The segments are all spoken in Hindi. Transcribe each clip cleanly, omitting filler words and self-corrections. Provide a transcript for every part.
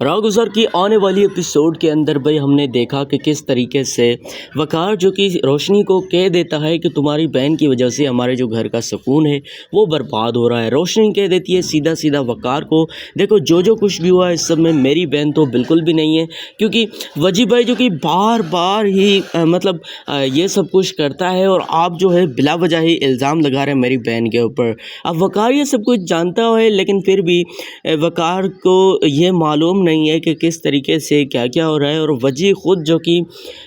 रावगुज़र की आने वाली एपिसोड के अंदर भाई हमने देखा कि किस तरीके से वक़ार जो कि रोशनी को कह देता है कि तुम्हारी बहन की वजह से हमारे जो घर का सुकून है वो बर्बाद हो रहा है। रोशनी कह देती है सीधा सीधा वक़ार को, देखो जो कुछ भी हुआ इस सब में मेरी बहन तो बिल्कुल भी नहीं है, क्योंकि वजी भाई जो कि बार बार ही ये सब कुछ करता है और आप जो है बिला वजह ही इल्ज़ाम लगा रहे हैं मेरी बहन के ऊपर। अब वक़ार ये सब कुछ जानता है लेकिन फिर भी वक़ार को ये मालूम नहीं है कि किस तरीके से क्या क्या हो रहा है, और वजी ख़ुद जो कि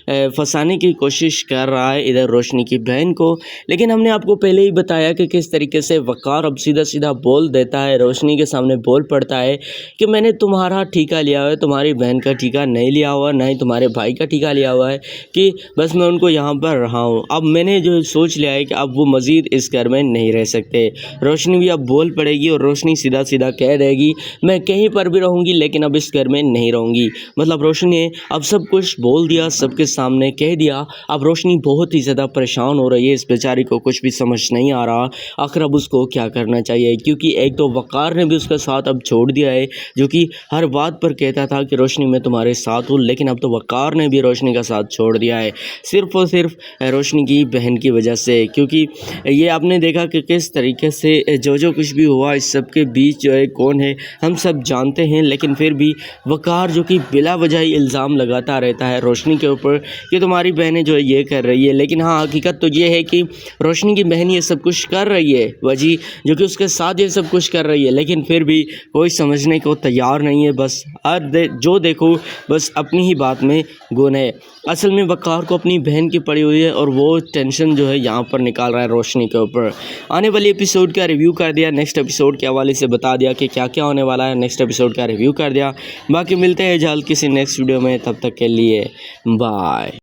फंसाने की कोशिश कर रहा है इधर रोशनी की बहन को। लेकिन हमने आपको पहले ही बताया कि किस तरीके से वक़ार अब सीधा सीधा बोल देता है, रोशनी के सामने बोल पड़ता है कि मैंने तुम्हारा ठेका लिया हुआ है, तुम्हारी बहन का ठेका नहीं लिया हुआ, ना ही तुम्हारे भाई का ठेका लिया हुआ है कि बस मैं उनको यहाँ पर रहा हूँ। अब मैंने जो सोच लिया है कि अब वो मज़ीद इस घर में नहीं रह सकते। रोशनी भी अब बोल पड़ेगी और रोशनी सीधा सीधा कह देगी मैं कहीं पर भी रहूँगी लेकिन अब इस घर में नहीं रहूँगी। मतलब रोशनी ने अब सब कुछ बोल दिया, सबके सामने कह दिया। अब रोशनी बहुत ही ज़्यादा परेशान हो रही है, इस बेचारी को कुछ भी समझ नहीं आ रहा आखिर अब उसको क्या करना चाहिए, क्योंकि एक तो वक़ार ने भी उसका साथ अब छोड़ दिया है, जो कि हर बात पर कहता था कि रोशनी मैं तुम्हारे साथ हूँ, लेकिन अब तो वक़ार ने भी रोशनी का साथ छोड़ दिया है सिर्फ़ और सिर्फ रोशनी की बहन की वजह से। क्योंकि ये आपने देखा कि किस तरीके से जो कुछ भी हुआ इस सब के बीच जो है कौन है हम सब जानते हैं, लेकिन फिर भी वक़ार जो कि बिला वजह ही इल्ज़ाम लगाता रहता है रोशनी के ऊपर कि तुम्हारी बहनें जो है ये कर रही है। लेकिन हाँ, हकीकत तो ये है कि रोशनी की बहन ये सब कुछ कर रही है, वजी जो कि उसके साथ ये सब कुछ कर रही है, लेकिन फिर भी कोई समझने को तैयार नहीं है। बस जो देखो बस अपनी ही बात में गुण है। असल में वक़ार को अपनी बहन की पड़ी हुई है और वो टेंशन जो है यहाँ पर निकाल रहा है रोशनी के ऊपर। आने वाली एपिसोड का रिव्यू कर दिया, नेक्स्ट एपिसोड के हवाले से बता दिया कि क्या क्या होने वाला है, नेक्स्ट एपिसोड का रिव्यू कर दिया। बाकी मिलते हैं जल्द किसी नेक्स्ट वीडियो में, तब तक के लिए बाय।